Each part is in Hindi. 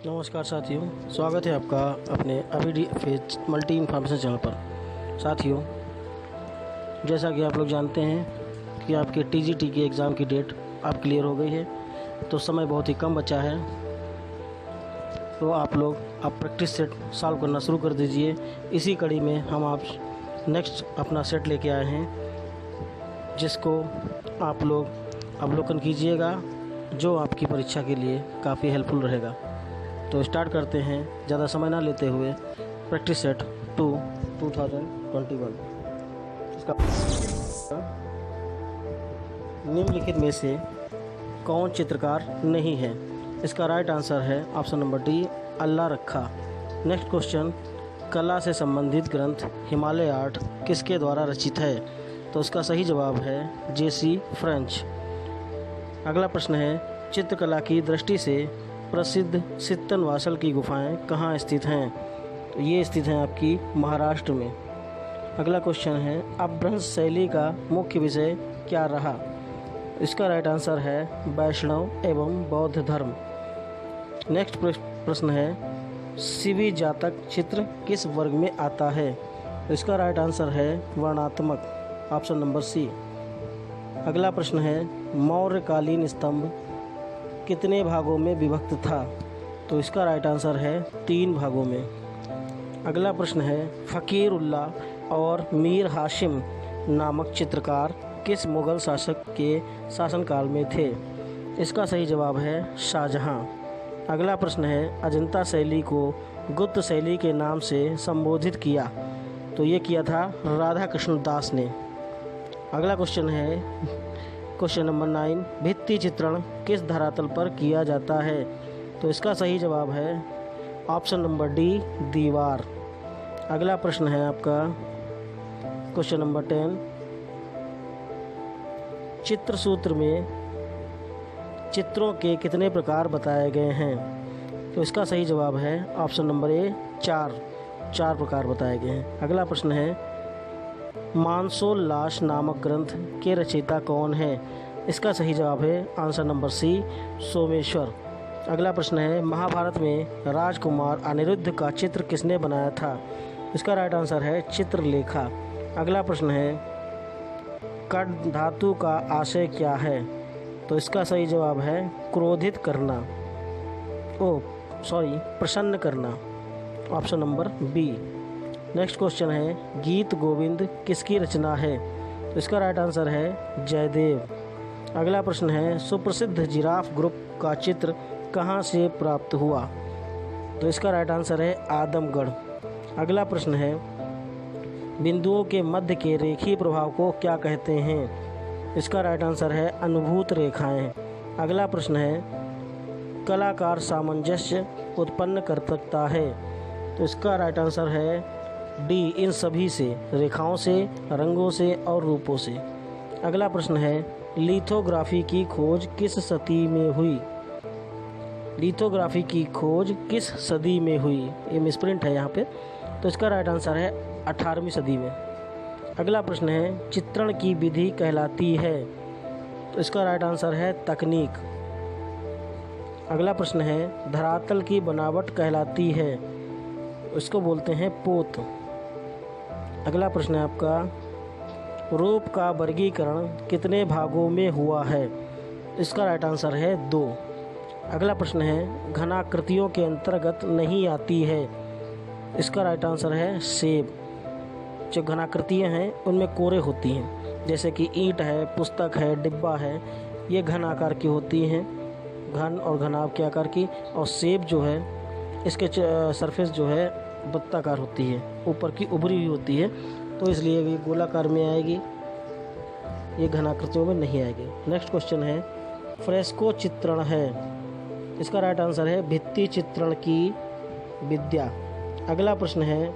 नमस्कार साथियों, स्वागत है आपका अपने अभी फेज मल्टी इन्फॉर्मेशन चैनल पर। साथियों, जैसा कि आप लोग जानते हैं कि आपके टीजीटी के एग्ज़ाम की डेट अब क्लियर हो गई है, तो समय बहुत ही कम बचा है। तो आप लोग अब प्रैक्टिस सेट सॉल्व करना शुरू कर दीजिए। इसी कड़ी में हम आप नेक्स्ट अपना सेट लेके आए हैं, जिसको आप लोग अवलोकन कीजिएगा, जो आपकी परीक्षा के लिए काफ़ी हेल्पफुल रहेगा। तो स्टार्ट करते हैं ज़्यादा समय ना लेते हुए। प्रैक्टिस सेट 2 2021 इसका निम्नलिखित में से कौन चित्रकार नहीं है? इसका राइट आंसर है ऑप्शन नंबर डी, अल्लाह रखा। नेक्स्ट क्वेश्चन, कला से संबंधित ग्रंथ हिमालय आर्ट किसके द्वारा रचित है? तो इसका सही जवाब है जेसी फ्रेंच। अगला प्रश्न है, चित्रकला की दृष्टि से प्रसिद्ध सित्तनवासल की गुफाएं कहाँ स्थित हैं? तो ये स्थित हैं आपकी महाराष्ट्र में। अगला क्वेश्चन है, अपभ्रंश शैली का मुख्य विषय क्या रहा? इसका राइट आंसर है वैष्णव एवं बौद्ध धर्म। नेक्स्ट प्रश्न है, शिवी जातक चित्र किस वर्ग में आता है? तो इसका राइट आंसर है वर्णात्मक, ऑप्शन नंबर सी। अगला प्रश्न है, मौर्यकालीन स्तंभ कितने भागों में विभक्त था? तो इसका राइट आंसर है 3 भागों में। अगला प्रश्न है, फ़कीर उल्लाह और मीर हाशिम नामक चित्रकार किस मुग़ल शासक के शासनकाल में थे? इसका सही जवाब है शाहजहां। अगला प्रश्न है, अजंता शैली को गुप्त शैली के नाम से संबोधित किया? तो ये किया था राधा कृष्ण दास ने। अगला क्वेश्चन है, क्वेश्चन नंबर 9, भित्ति चित्रण किस धरातल पर किया जाता है? तो इसका सही जवाब है ऑप्शन नंबर डी, दीवार। अगला प्रश्न है आपका क्वेश्चन नंबर 10, चित्र सूत्र में चित्रों के कितने प्रकार बताए गए हैं? तो इसका सही जवाब है ऑप्शन नंबर ए, 4 प्रकार बताए गए हैं। अगला प्रश्न है, मानसोल्लास नामक ग्रंथ के रचयिता कौन है? इसका सही जवाब है आंसर नंबर सी, सोमेश्वर। अगला प्रश्न है, महाभारत में राजकुमार अनिरुद्ध का चित्र किसने बनाया था? इसका राइट आंसर है चित्रलेखा। अगला प्रश्न है, कड़ धातु का आशय क्या है? तो इसका सही जवाब है क्रोधित करना, प्रसन्न करना, option number B. Next question है, गीत गोविंद किसकी रचना है? तो इसका राइट आंसर है जयदेव। अगला प्रश्न है, सुप्रसिद्ध जिराफ ग्रुप का चित्र कहाँ से प्राप्त हुआ? तो इसका राइट आंसर है आदमगढ़। अगला प्रश्न है, बिंदुओं के मध्य के रेखीय प्रभाव को क्या कहते हैं? इसका राइट आंसर है अनुभूत रेखाएं। अगला प्रश्न है, कलाकार सामंजस्य उत्पन्न कर सकता है? तो इसका राइट आंसर है डी, इन सभी से, रेखाओं से, रंगों से और रूपों से। अगला प्रश्न है, लिथोग्राफी की खोज किस सदी में हुई? लिथोग्राफी की खोज किस सदी में हुई? ये मिसप्रिंट है यहाँ पे, तो इसका राइट आंसर है 18वीं सदी में। अगला प्रश्न है, चित्रण की विधि कहलाती है? तो इसका राइट आंसर है तकनीक। अगला प्रश्न है, धरातल की बनावट कहलाती है? इसको बोलते हैं पोत। अगला प्रश्न है आपका, रूप का वर्गीकरण कितने भागों में हुआ है? इसका राइट आंसर है 2। अगला प्रश्न है, घनाकृतियों के अंतर्गत नहीं आती है? इसका राइट आंसर है सेब। जो घनाकृतियाँ हैं उनमें कोरे होती हैं, जैसे कि ईंट है, पुस्तक है, डिब्बा है, ये घन आकार की होती हैं, घन और घनाभ के आकार की। और सेब जो है, इसके सरफेस जो है वृत्ताकार होती है, ऊपर की उभरी हुई होती है, तो इसलिए ये गोलाकार में आएगी, ये घनाकृतियों में नहीं आएगी। नेक्स्ट क्वेश्चन है, फ्रेस्को चित्रण है? इसका राइट आंसर है भित्ति चित्रण की विद्या। अगला प्रश्न है,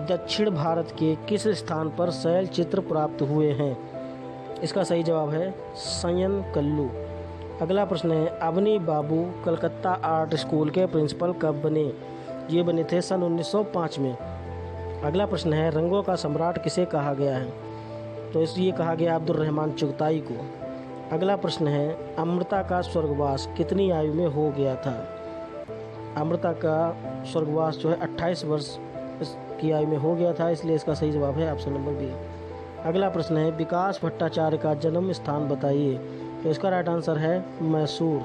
दक्षिण भारत के किस स्थान पर शैल चित्र प्राप्त हुए हैं? इसका सही जवाब है सयन कल्लू। अगला प्रश्न है, अवनी बाबू कलकत्ता आर्ट स्कूल के प्रिंसिपल कब बने? ये बने थे सन 1905 में। अगला प्रश्न है, रंगों का सम्राट किसे कहा गया है? तो इसलिए कहा गया अब्दुल रहमान चुगताई को। अगला प्रश्न है, अमृता का स्वर्गवास कितनी आयु में हो गया था? अमृता का स्वर्गवास जो है 28 वर्ष की आयु में हो गया था, इसलिए इसका सही जवाब है ऑप्शन नंबर बी। अगला प्रश्न है विकास भट्टाचार्य का जन्म स्थान बताइए। तो इसका राइट आंसर है मैसूर।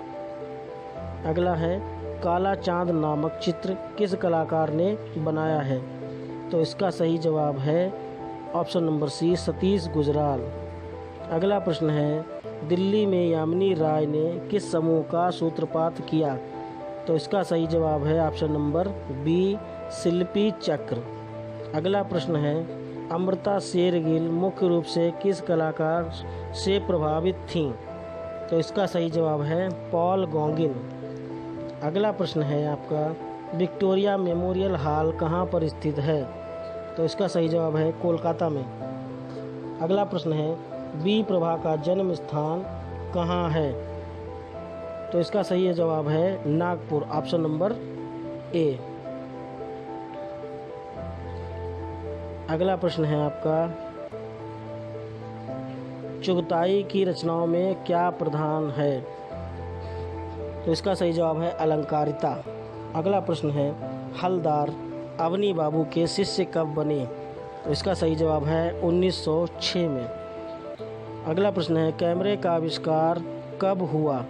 अगला है काला चांद नामक चित्र किस कलाकार ने बनाया है। तो इसका सही जवाब है option number C Satish Gujral. अगला प्रश्न है दिल्ली में यामिनी राय ने किस समूह का सूत्रपात किया। तो इसका सही जवाब है ऑप्शन नंबर बी शिल्पी चक्र। अगला प्रश्न है अमृता शेरगिल मुख्य रूप से किस कलाकार से प्रभावित थीं। तो इसका सही जवाब है पॉल गॉगिन। अगला प्रश्न है आपका विक्टोरिया मेमोरियल हॉल कहाँ पर स्थित है। तो इसका सही जवाब है कोलकाता में। अगला प्रश्न है बी प्रभा का जन्म स्थान कहाँ है। तो इसका सही जवाब है नागपुर, ऑप्शन नंबर ए। अगला प्रश्न है आपका चुगताई की रचनाओं में क्या प्रधान है। तो इसका सही जवाब है अलंकारिता। अगला प्रश्न है हलदार अवनी बाबू के शिष्य कब बने। तो इसका सही जवाब है 1906 में। अगला प्रश्न है कैमरे का आविष्कार कब हुआ।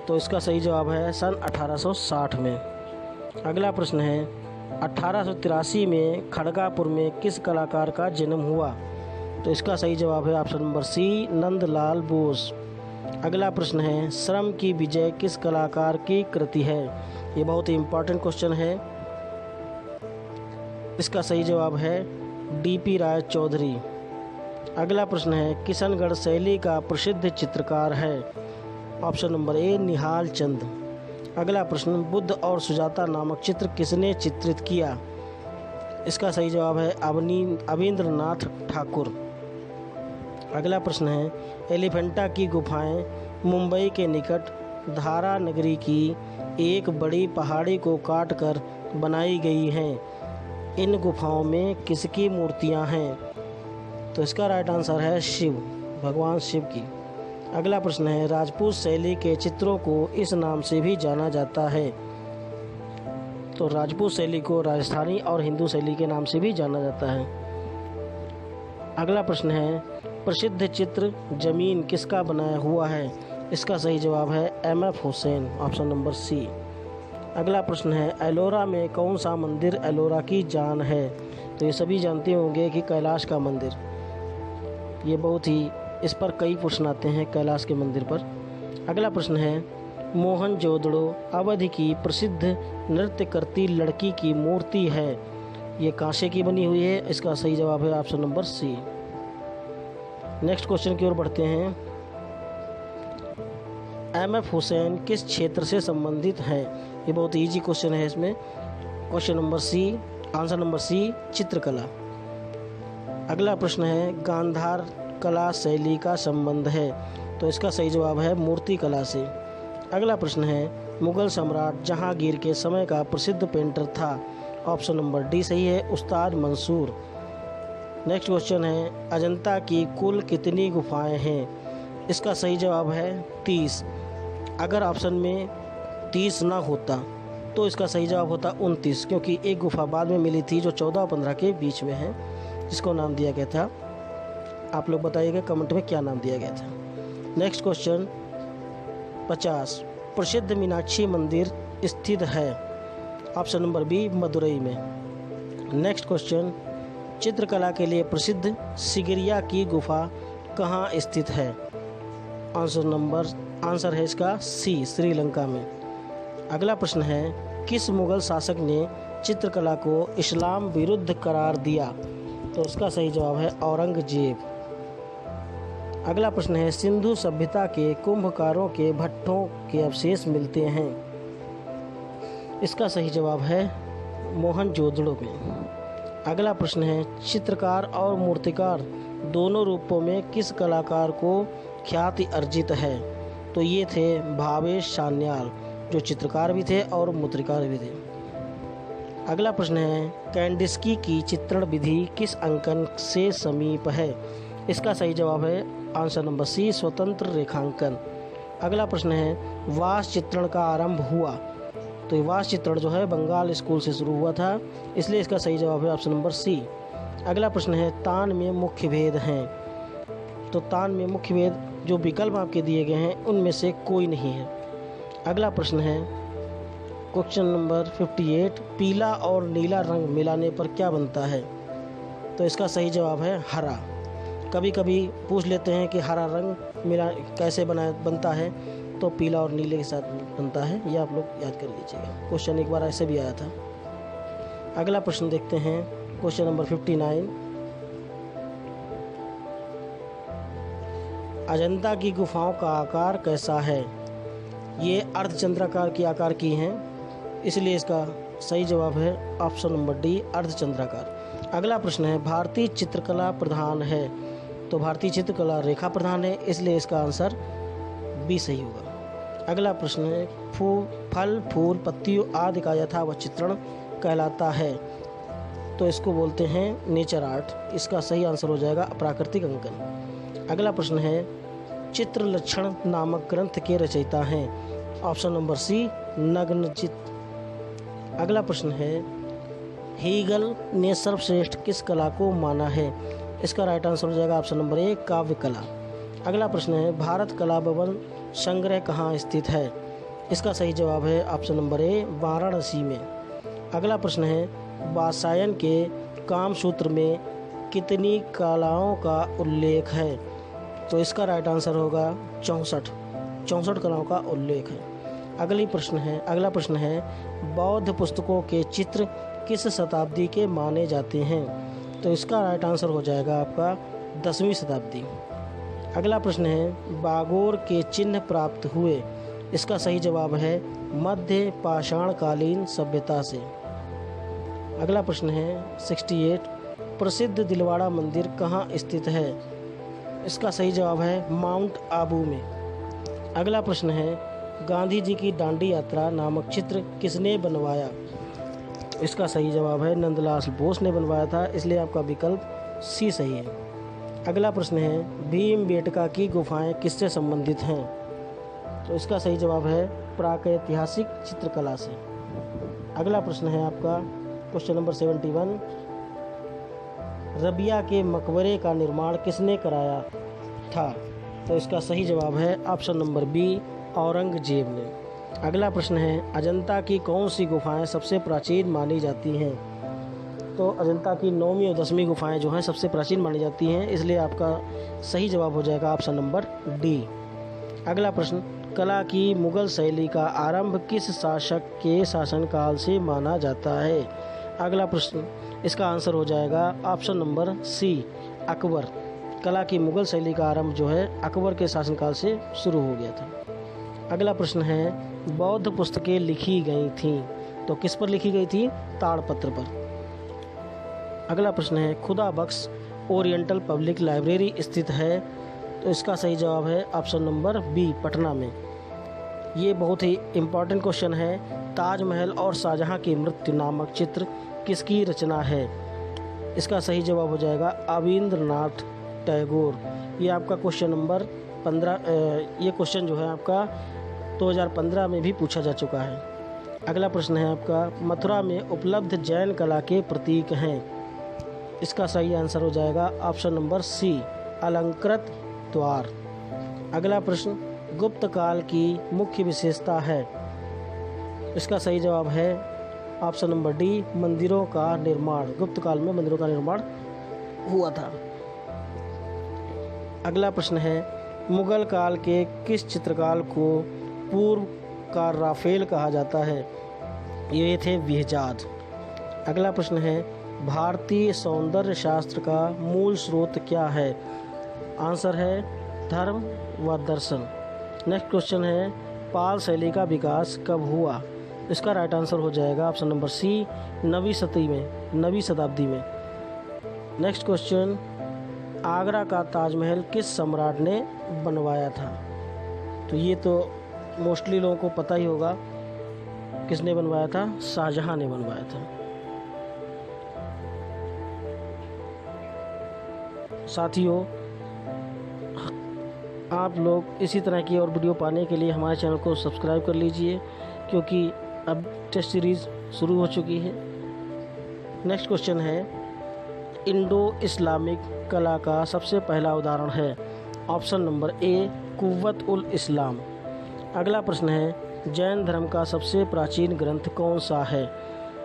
तो इसका सही जवाब है सन 1860 में। अगला प्रश्न है 1883 में खड़गापुर में किस कलाकार का जन्म हुआ। तो इसका सही जवाब है option number C Nandalal Bose. अगला प्रश्न है श्रम की विजय किस कलाकार की कृति है। ये बहुत ही इम्पोर्टेंट क्वेश्चन है। इसका सही जवाब है डीपी राय चौधरी। अगला प्रश्न है किशनगढ़ शैली का प्रसिद्ध चित्रकार है। Option number A Nihal Chand. अगला प्रश्न बुद्ध और सुजाता नामक चित्र किसने चित्रित किया। इसका सही जवाब है अविंद्रनाथ ठाकुर। अगला प्रश्न है एलिफेंटा की गुफाएं मुंबई के निकट धारा नगरी की एक बड़ी पहाड़ी को काटकर बनाई गई हैं। इन गुफाओं में किसकी मूर्तियां हैं। तो इसका राइट आंसर है शिव, भगवान शिव की। अगला प्रश्न है राजपूत शैली के चित्रों को इस नाम से भी जाना जाता है। तो राजपूत शैली को राजस्थानी और हिंदू शैली के नाम से भी जाना जाता है। अगला प्रश्न है प्रसिद्ध चित्र जमीन किसका बनाया हुआ है। इसका सही जवाब है M F. Hussain, option number C. अगला प्रश्न है एलोरा में कौन सा मंदिर एलोरा की जान है। तो ये सभी जानते होंगे कि कैलाश का मंदिर। ये बहुत ही इस पर कई प्रश्न आते हैं कैलाश के मंदिर पर। अगला प्रश्न है मोहनजोदड़ो अवधि की प्रसिद्ध नृत्य करती लड़की की मूर्ति है। ये कांसे की बनी हुई है। इसका सही जवाब है option number C. Next question की ओर बढ़ते हैं। एम.एफ. हुसैन किस क्षेत्र से संबंधित हैं। ये बहुत इजी क्वेश्चन है। इसमें question number C, answer number C चित्रकला। अगला प्रश्न है गांधार कला शैली का संबंध है। तो इसका सही जवाब है मूर्ति कला से। अगला प्रश्न है मुगल सम्राट जहांगीर के समय का प्रसिद्ध पेंटर था। ऑप्शन नंबर डी सही है, उस्ताद मंसूर। नेक्स्ट क्वेश्चन है अजंता की कुल कितनी गुफाएं हैं। इसका सही जवाब है 30। अगर ऑप्शन में 30 ना होता तो इसका सही जवाब होता 29, क्योंकि एक गुफा बाद में मिली थी जो 14 और 15 के बीच में है, जिसको नाम दिया गया था। आप लोग बताइएगा कमेंट में क्या नाम दिया गया था। नेक्स्ट क्वेश्चन 50 प्रसिद्ध मीनाक्षी मंदिर स्थित है। ऑप्शन नंबर बी मदुरई में। नेक्स्ट क्वेश्चन चित्रकला के लिए प्रसिद्ध सिगिरिया की गुफा कहाँ स्थित है। आंसर है इसका सी श्रीलंका में। अगला प्रश्न है किस मुगल शासक ने चित्रकला को इस्लाम विरुद्ध करार दिया। तो इसका सही जवाब है औरंगजेब। अगला प्रश्न है सिंधु सभ्यता के कुंभकारों के भट्टों के अवशेष मिलते हैं। इसका सही जवाब है मोहनजोदड़ो में। अगला प्रश्न है चित्रकार और मूर्तिकार दोनों रूपों में किस कलाकार को ख्याति अर्जित है। तो ये थे भावेश सान्याल, जो चित्रकार भी थे और मूर्तिकार भी थे। अगला प्रश्न है कैंडिस्की की चित्रण विधि किस अंकन से समीप है। इसका सही जवाब है आंसर नंबर सी स्वतंत्र रेखांकन। अगला प्रश्न है वास चित्रण का आरंभ हुआ। तो ये वास्तु चित्रण जो है बंगाल स्कूल से शुरू हुआ था, इसलिए इसका सही जवाब है ऑप्शन नंबर सी। अगला प्रश्न है तान में मुख्य भेद हैं। तो तान में मुख्य भेद जो विकल्प आपके दिए गए हैं उनमें से कोई नहीं है। अगला प्रश्न है क्वेश्चन नंबर 58, पीला और नीला रंग मिलाने पर क्या बनता है? तो इसका सही जवाब है हरा। कभी कभी पूछ लेते हैं कि हरा रंग मिला कैसे बनता है, तो पीला और नीले के साथ बनता है, ये आप लोग याद कर लीजिएगा। क्वेश्चन एक बार ऐसे भी आया था। अगला प्रश्न देखते हैं क्वेश्चन नंबर 59, अजंता की गुफाओं का आकार कैसा है? ये अर्धचंद्राकार की आकार की हैं, इसलिए इसका सही जवाब है ऑप्शन नंबर डी, अर्धचंद्राकार। अगला प्रश्न है भारतीय चित्रकला प्रधान है। तो भारतीय चित्रकला रेखा प्रधान है, इसलिए इसका आंसर बी सही होगा। अगला प्रश्न है फल फूल पत्तियों आदि का यथावत चित्रण कहलाता है। तो इसको बोलते हैं नेचर आर्ट, इसका सही आंसर हो जाएगा अप्राकृतिक अंकन। अगला प्रश्न है चित्र लक्षण नामक ग्रंथ के रचयिता हैं। ऑप्शन नंबर सी, नग्नचित्र। अगला प्रश्न है हीगल ने सर्वश्रेष्ठ किस कला को माना है? इसका राइट आंसर हो जाएगा ऑप्शन नंबर ए, काव्य कला। अगला प्रश्न है भारत कला भवन संग्रह कहाँ स्थित है? इसका सही जवाब है ऑप्शन नंबर ए, वाराणसी में। अगला प्रश्न है वात्सायन के कामसूत्र में कितनी कलाओं का उल्लेख है? तो इसका राइट आंसर होगा 64 कलाओं का उल्लेख है। अगला प्रश्न है बौद्ध पुस्तकों के चित्र किस शताब्दी के माने जाते हैं? तो इसका राइट आंसर हो जाएगा आपका 10वीं शताब्दी। अगला प्रश्न है बागोर के चिन्ह प्राप्त हुए। इसका सही जवाब है मध्य पाषाणकालीन सभ्यता से। अगला प्रश्न है 68, प्रसिद्ध दिलवाड़ा मंदिर कहाँ स्थित है? इसका सही जवाब है माउंट आबू में। अगला प्रश्न है गांधी जी की दांडी यात्रा नामक चित्र किसने बनवाया? इसका सही जवाब है नंदलाल बोस ने बनवाया था, इसलिए आपका विकल्प सी सही है। अगला प्रश्न है भीमबेटका की गुफाएं किससे संबंधित हैं? तो इसका सही जवाब है प्रागैतिहासिक चित्रकला से। अगला प्रश्न है आपका क्वेश्चन नंबर 71, रबिया के मकबरे का निर्माण किसने कराया था? तो इसका सही जवाब है ऑप्शन नंबर बी, औरंगजेब ने। अगला प्रश्न है अजंता की कौन सी गुफाएं सबसे प्राचीन मानी जाती हैं? तो अजंता की 9वीं और 10वीं गुफाएं जो हैं सबसे प्राचीन मानी जाती हैं, इसलिए आपका सही जवाब हो जाएगा ऑप्शन नंबर डी। अगला प्रश्न कला की मुगल शैली का आरंभ किस शासक के शासनकाल से माना जाता है? अगला प्रश्न इसका आंसर हो जाएगा ऑप्शन नंबर सी, अकबर। कला की मुगल शैली का आरंभ जो है अकबर के शासनकाल से शुरू हो गया था। अगला प्रश्न है बौद्ध पुस्तकें लिखी गई थीं, तो किस पर लिखी गई थी? ताड़पत्र पर। अगला प्रश्न है खुदा बख्श ओरिएंटल पब्लिक लाइब्रेरी स्थित है, तो इसका सही जवाब है ऑप्शन नंबर बी, पटना में। ये बहुत ही इम्पॉर्टेंट क्वेश्चन है, ताजमहल और शाहजहां की मृत्यु नामक चित्र किसकी रचना है? इसका सही जवाब हो जाएगा अविंद्रनाथ टैगोर। ये आपका क्वेश्चन नंबर 15, ये क्वेश्चन जो है आपका 2015 में भी पूछा जा चुका है। अगला प्रश्न है आपका मथुरा में उपलब्ध जैन कला के प्रतीक हैं। इसका सही आंसर हो जाएगा ऑप्शन नंबर सी, अलंकृत द्वार। अगला प्रश्न गुप्त काल की मुख्य विशेषता है। इसका सही जवाब है ऑप्शन नंबर डी, मंदिरों का निर्माण। गुप्त काल में मंदिरों का निर्माण हुआ था। अगला प्रश्न है मुगल काल के किस चित्रकार को पूर्व का राफेल कहा जाता है? ये थे विहजाद। अगला प्रश्न है भारतीय सौंदर्य शास्त्र का मूल स्रोत क्या है? आंसर है धर्म व दर्शन। नेक्स्ट क्वेश्चन है पाल शैली का विकास कब हुआ? इसका राइट आंसर हो जाएगा ऑप्शन नंबर सी, 9वीं शताब्दी में। नेक्स्ट क्वेश्चन आगरा का ताजमहल किस सम्राट ने बनवाया था? तो ये तो मोस्टली लोगों को पता ही होगा, किसने बनवाया था? शाहजहां ने बनवाया था। साथियों आप लोग इसी तरह की और वीडियो पाने के लिए हमारे चैनल को सब्सक्राइब कर लीजिए, क्योंकि अब टेस्ट सीरीज़ शुरू हो चुकी है। नेक्स्ट क्वेश्चन है, इंडो इस्लामिक कला का सबसे पहला उदाहरण है। Option number A कुव्वत ul Islam. अगला प्रश्न है, जैन धर्म का सबसे प्राचीन ग्रंथ कौन सा है?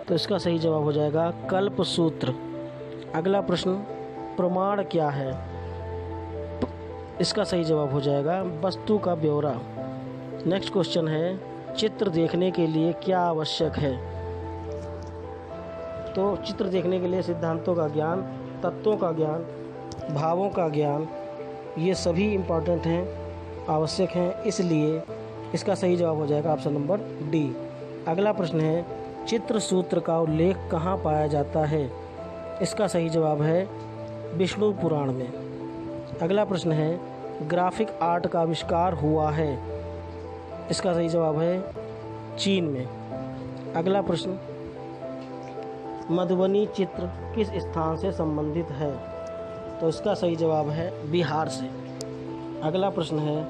तो इसका सही जवाब हो जाएगा कल्पसूत्र। अगला प्रश्न, प्रमाण क्या है? इसका सही जवाब हो जाएगा वस्तु का ब्यौरा। नेक्स्ट क्वेश्चन है, चित्र देखने के लिए क्या आवश्यक है? तो चित्र देखने के लिए सिद्धांतों का ज्ञान, तत्वों का ज्ञान, भावों का ज्ञान, ये सभी इम्पॉर्टेंट हैं, आवश्यक हैं, इसलिए इसका सही जवाब हो जाएगा ऑप्शन नंबर डी। अगला प्रश्न है, चित्र सूत्र का उल्लेख कहाँ पाया जाता है? इसका सही जवाब है विष्णु पुराण में। अगला प्रश्न है, ग्राफिक आर्ट का आविष्कार हुआ है? इसका सही जवाब है चीन में। अगला प्रश्न, मधुबनी चित्र किस स्थान से संबंधित है? तो इसका सही जवाब है बिहार से। अगला प्रश्न है,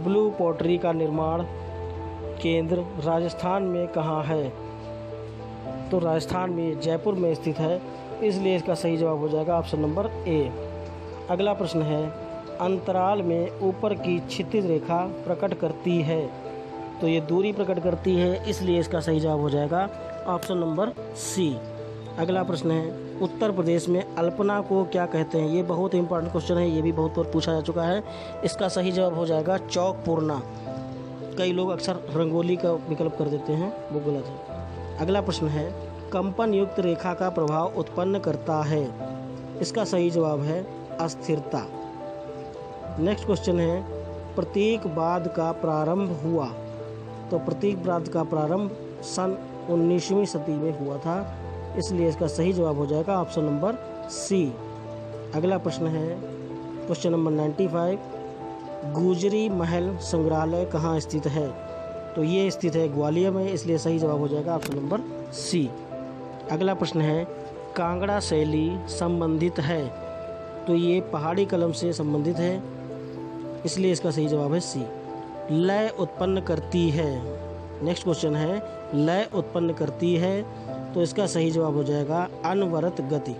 ब्लू पॉटरी का निर्माण केंद्र राजस्थान में कहाँ है? तो राजस्थान में जयपुर में स्थित है, इसलिए इसका सही जवाब हो जाएगा ऑप्शन नंबर ए। अगला प्रश्न है, अंतराल में ऊपर की क्षितिज रेखा प्रकट करती है? तो ये दूरी प्रकट करती है, इसलिए इसका सही जवाब हो जाएगा ऑप्शन नंबर सी। अगला प्रश्न है, उत्तर प्रदेश में अल्पना को क्या कहते हैं? ये बहुत इंपॉर्टेंट क्वेश्चन है, ये भी बहुत बार पूछा जा चुका है। इसका सही जवाब हो जाएगा चौक पूर्णा। कई लोग अक्सर रंगोली का विकल्प कर देते हैं, वो गलत है। अगला प्रश्न है, कंपन युक्त रेखा का प्रभाव उत्पन्न करता है? इसका सही जवाब है अस्थिरता। नेक्स्ट क्वेश्चन है, प्रतीकवाद का प्रारंभ हुआ? तो प्रतीकवाद का प्रारंभ सन 19वीं सदी में हुआ था, इसलिए इसका सही जवाब हो जाएगा ऑप्शन नंबर सी। अगला प्रश्न है, क्वेश्चन नंबर 95, गुजरी महल संग्रहालय कहाँ स्थित है? तो ये स्थित है ग्वालियर में, इसलिए सही जवाब हो जाएगा ऑप्शन नंबर सी। अगला प्रश्न है, कांगड़ा शैली संबंधित है? तो ये पहाड़ी कलम से संबंधित है, इसलिए इसका सही जवाब है सी। लय उत्पन्न करती है? नेक्स्ट क्वेश्चन है, लय उत्पन्न करती है? तो इसका सही जवाब हो जाएगा अनवरत गति।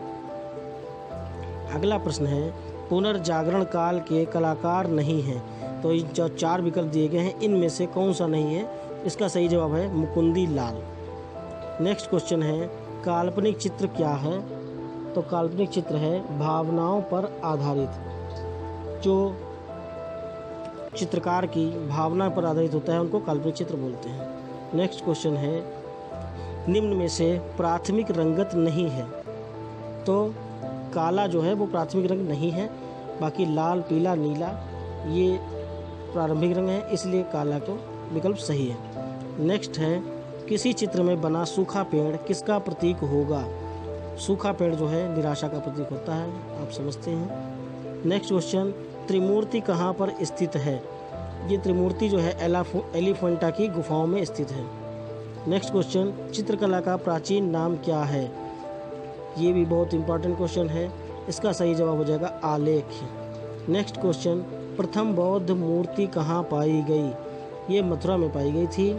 अगला प्रश्न है, पुनर्जागरण काल के कलाकार नहीं हैं? तो इन जो 4 विकल्प दिए गए हैं, इनमें से कौन सा नहीं है? इसका सही जवाब है मुकुंदी लाल। नेक्स्ट क्वेश्चन है, काल्पनिक चित्र क्या है? तो काल्पनिक चित्र है भावनाओं पर आधारित। जो चित्रकार की भावना पर आधारित होता है उनको काल्पनिक चित्र बोलते हैं। नेक्स्ट क्वेश्चन है, निम्न में से प्राथमिक रंगत नहीं है? तो काला जो है वो प्राथमिक रंग नहीं है, बाकी लाल, पीला, नीला ये प्रारंभिक रंग है, इसलिए काला तो विकल्प सही है। नेक्स्ट है, किसी चित्र में बना सूखा पेड़ किसका प्रतीक होगा? सूखा पेड़ जो है निराशा का प्रतीक होता है, आप समझते हैं। नेक्स्ट क्वेश्चन, त्रिमूर्ति कहाँ पर स्थित है? ये त्रिमूर्ति जो है एलिफेंटा की गुफाओं में स्थित है। नेक्स्ट क्वेश्चन, चित्रकला का प्राचीन नाम क्या है? ये भी बहुत इंपॉर्टेंट क्वेश्चन है, इसका सही जवाब हो जाएगा आलेख। नेक्स्ट क्वेश्चन, प्रथम बौद्ध मूर्ति कहाँ पाई गई? ये मथुरा में पाई गई थी,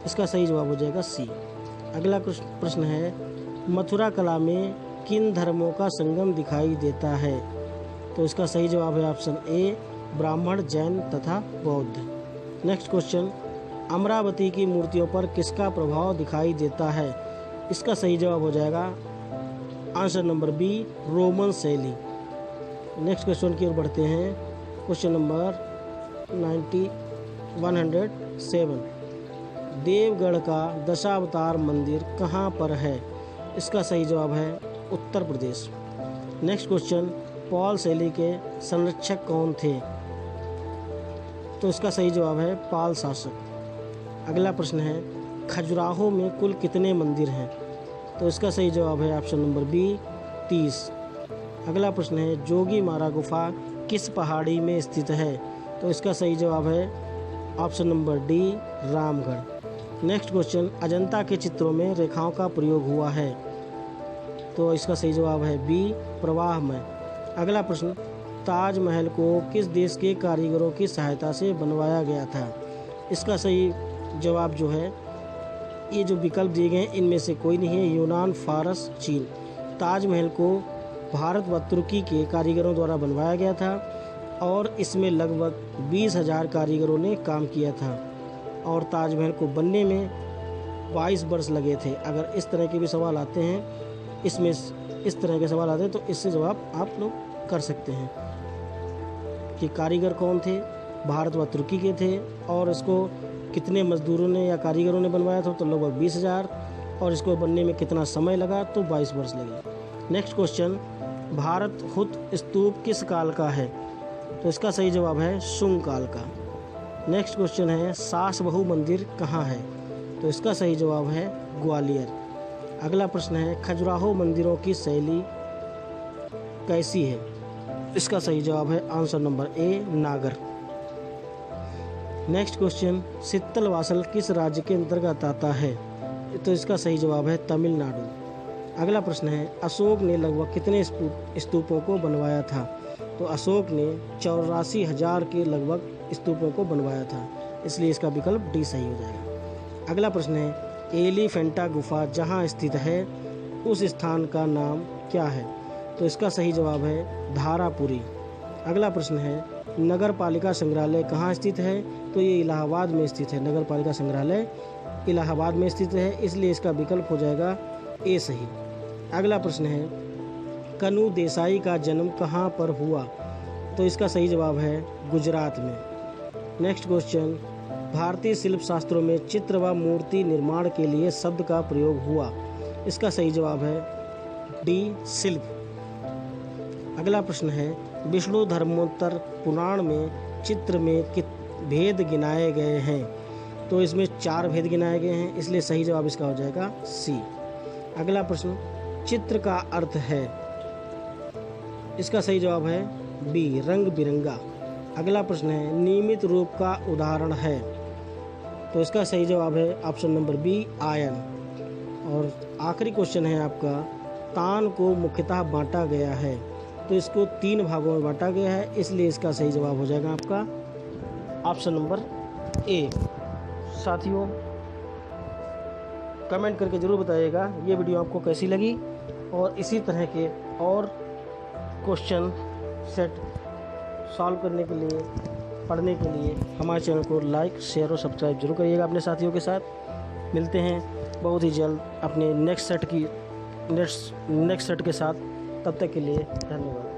इसका सही जवाब हो जाएगा सी। अगला प्रश्न है, मथुरा कला में किन धर्मों का संगम दिखाई देता है? तो इसका सही जवाब है ऑप्शन ए, ब्राह्मण, जैन तथा बौद्ध। नेक्स्ट क्वेश्चन, अमरावती की मूर्तियों पर किसका प्रभाव दिखाई देता है? इसका सही जवाब हो जाएगा आंसर नंबर बी, रोमन शैली। नेक्स्ट क्वेश्चन की ओर बढ़ते हैं। क्वेश्चन नंबर 107, देवगढ़ का दशावतार मंदिर कहाँ पर है? इसका सही जवाब है उत्तर प्रदेश। नेक्स्ट क्वेश्चन, पौल शैली के संरक्षक कौन थे? तो इसका सही जवाब है पाल शासक। अगला प्रश्न है, खजुराहो में कुल कितने मंदिर हैं? तो इसका सही जवाब है ऑप्शन नंबर बी, 30। अगला प्रश्न है, जोगी मारा गुफा किस पहाड़ी में स्थित है? तो इसका सही जवाब है option number D, Ramgarh. Next question, Ajanta के चित्रों में रेखाओं का प्रयोग हुआ है? तो इसका सही जवाब है बी, प्रवाह में। अगला प्रश्न, ताजमहल को किस देश के कारीगरों की सहायता से बनवाया गया था? इसका सही जवाब जो है ये जो विकल्प दिए गए हैं इनमें से कोई नहीं है। यूनान, फारस, चीन। ताजमहल को भारत व तुर्की के कारीगरों द्वारा बनवाया गया था और इसमें लगभग 20,000 कारीगरों ने काम किया था और ताजमहल को बनने में 22 वर्ष लगे थे। अगर इस तरह के भी सवाल आते हैं, इसमें इस तरह के सवाल आते हैं तो इससे जवाब आप लोग कर सकते हैं कि कारीगर कौन थे, भारत व तुर्की के थे और इसको कितने मजदूरों ने या कारीगरों ने बनवाया था, तो लगभग 20,000, और इसको बनने में कितना समय लगा, तो 22 वर्ष लगे। नेक्स्ट क्वेश्चन, भारत हुत स्तूप किस काल का है? तो इसका सही जवाब है शुंग काल का। नेक्स्ट क्वेश्चन है, सास बहू मंदिर कहाँ है? तो इसका सही जवाब है ग्वालियर। अगला प्रश्न है, खजुराहो मंदिरों की शैली कैसी है? इसका सही जवाब है आंसर नंबर ए, नागर। नेक्स्ट क्वेश्चन, शीतल वासल किस राज्य के अंतर्गत आता है? तो इसका सही जवाब है तमिलनाडु। अगला प्रश्न है, अशोक ने लगभग कितने स्तूपों को बनवाया था? तो अशोक ने 84,000 के लगभग स्तूपों को बनवाया था, इसलिए इसका विकल्प डी सही हो जाएगा। अगला प्रश्न है, एलिफेंटा गुफा जहां स्थित है उस स्थान का नाम क्या है? तो इसका सही जवाब है धारापुरी। अगला प्रश्न है, नगर पालिका संग्रहालय कहाँ स्थित है? तो ये इलाहाबाद में स्थित है। नगर पालिका संग्रहालय इलाहाबाद में स्थित है, इसलिए इसका विकल्प हो जाएगा ए सही। अगला प्रश्न है, कनु देसाई का जन्म कहाँ पर हुआ? तो इसका सही जवाब है गुजरात में। नेक्स्ट क्वेश्चन, भारतीय शिल्प शास्त्रों में चित्र व मूर्ति निर्माण के लिए शब्द का प्रयोग हुआ? इसका सही जवाब है डी, शिल्प। अगला प्रश्न है, विष्णु धर्मोत्तर पुराण में चित्र में कितने भेद गिनाए गए हैं? तो इसमें 4 भेद गिनाए गए हैं, इसलिए सही जवाब इसका हो जाएगा सी। अगला प्रश्न, चित्र का अर्थ है? इसका सही जवाब है बी, रंग बिरंगा। अगला प्रश्न है, नियमित रूप का उदाहरण है? तो इसका सही जवाब है ऑप्शन नंबर बी, आयन। और आखिरी क्वेश्चन है आपका, तान को मुख्यतः बांटा गया है? तो इसको 3 भागों में बांटा गया है, इसलिए इसका सही जवाब हो जाएगा आपका ऑप्शन नंबर ए। साथियों, कमेंट करके ज़रूर बताइएगा ये वीडियो आपको कैसी लगी, और इसी तरह के और क्वेश्चन सेट सॉल्व करने के लिए, पढ़ने के लिए हमारे चैनल को लाइक, शेयर और सब्सक्राइब जरूर करिएगा अपने साथियों के साथ। मिलते हैं बहुत ही जल्द अपने नेक्स्ट सेट के साथ। तब तक के लिए धन्यवाद।